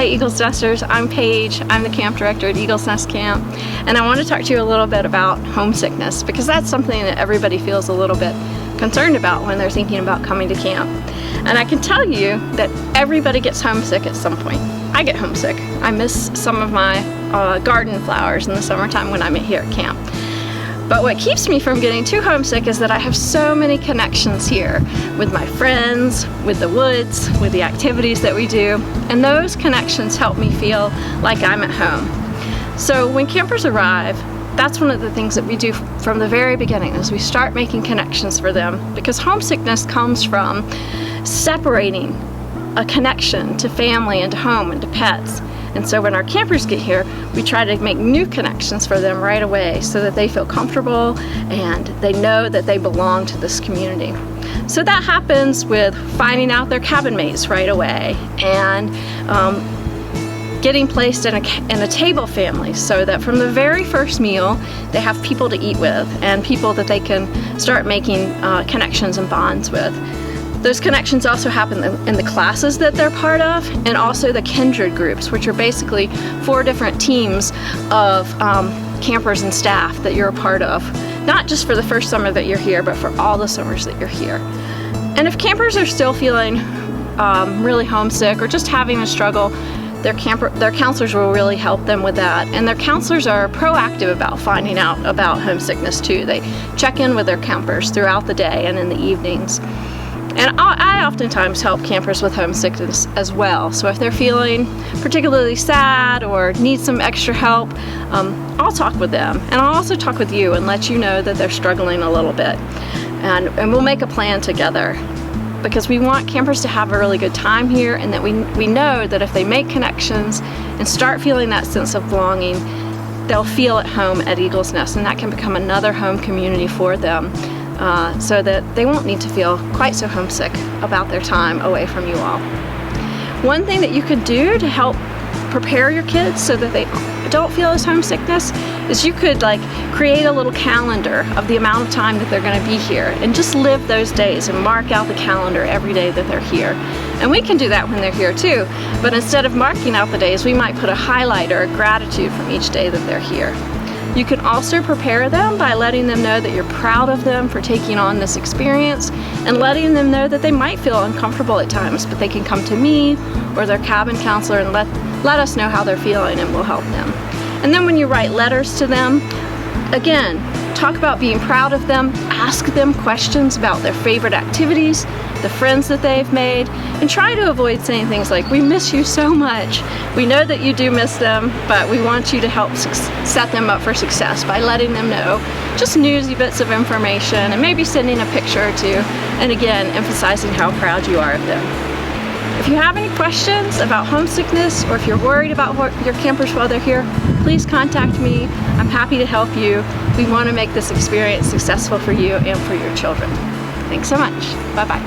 Hi Eagles Nesters, I'm Paige. I'm the camp director at Eagles Nest Camp, and I want to talk to you a little bit about homesickness, because that's something that everybody feels a little bit concerned about when they're thinking about coming to camp. And I can tell you that everybody gets homesick at some point. I get homesick. I miss some of my garden flowers in the summertime when I'm here at camp. But what keeps me from getting too homesick is that I have so many connections here with my friends, with the woods, with the activities that we do, and those connections help me feel like I'm at home. So when campers arrive, that's one of the things that we do from the very beginning, is we start making connections for them, because homesickness comes from separating a connection to family and to home and to pets. And so when our campers get here, we try to make new connections for them right away so that they feel comfortable and they know that they belong to this community. So that happens with finding out their cabin mates right away, and getting placed in a table family, so that from the very first meal they have people to eat with and people that they can start making connections and bonds with. Those connections also happen in the classes that they're part of, and also the kindred groups, which are basically 4 different teams of campers and staff that you're a part of, not just for the first summer that you're here, but for all the summers that you're here. And if campers are still feeling really homesick or just having a struggle, their counselors will really help them with that. And their counselors are proactive about finding out about homesickness too. They check in with their campers throughout the day and in the evenings. And I oftentimes help campers with homesickness as well. So if they're feeling particularly sad or need some extra help, I'll talk with them. And I'll also talk with you and let you know that they're struggling a little bit. And we'll make a plan together, because we want campers to have a really good time here, and that we know that if they make connections and start feeling that sense of belonging, they'll feel at home at Eagles Nest, and that can become another home community for them. So that they won't need to feel quite so homesick about their time away from you all. One thing that you could do to help prepare your kids so that they don't feel this homesickness is you could create a little calendar of the amount of time that they're going to be here, and just live those days and mark out the calendar every day that they're here. And we can do that when they're here too, but instead of marking out the days, we might put a highlight or a gratitude from each day that they're here. You can also prepare them by letting them know that you're proud of them for taking on this experience, and letting them know that they might feel uncomfortable at times, but they can come to me or their cabin counselor and let us know how they're feeling, and we'll help them. And then when you write letters to them, again, talk about being proud of them, ask them questions about their favorite activities, the friends that they've made, and try to avoid saying things like, "We miss you so much. We know that you do miss them, but we want you to help set them up for success," by letting them know just newsy bits of information, and maybe sending a picture or two, and again, emphasizing how proud you are of them. If you have any questions about homesickness, or if you're worried about your campers while they're here, please contact me. I'm happy to help you. We want to make this experience successful for you and for your children. Thanks so much. Bye-bye.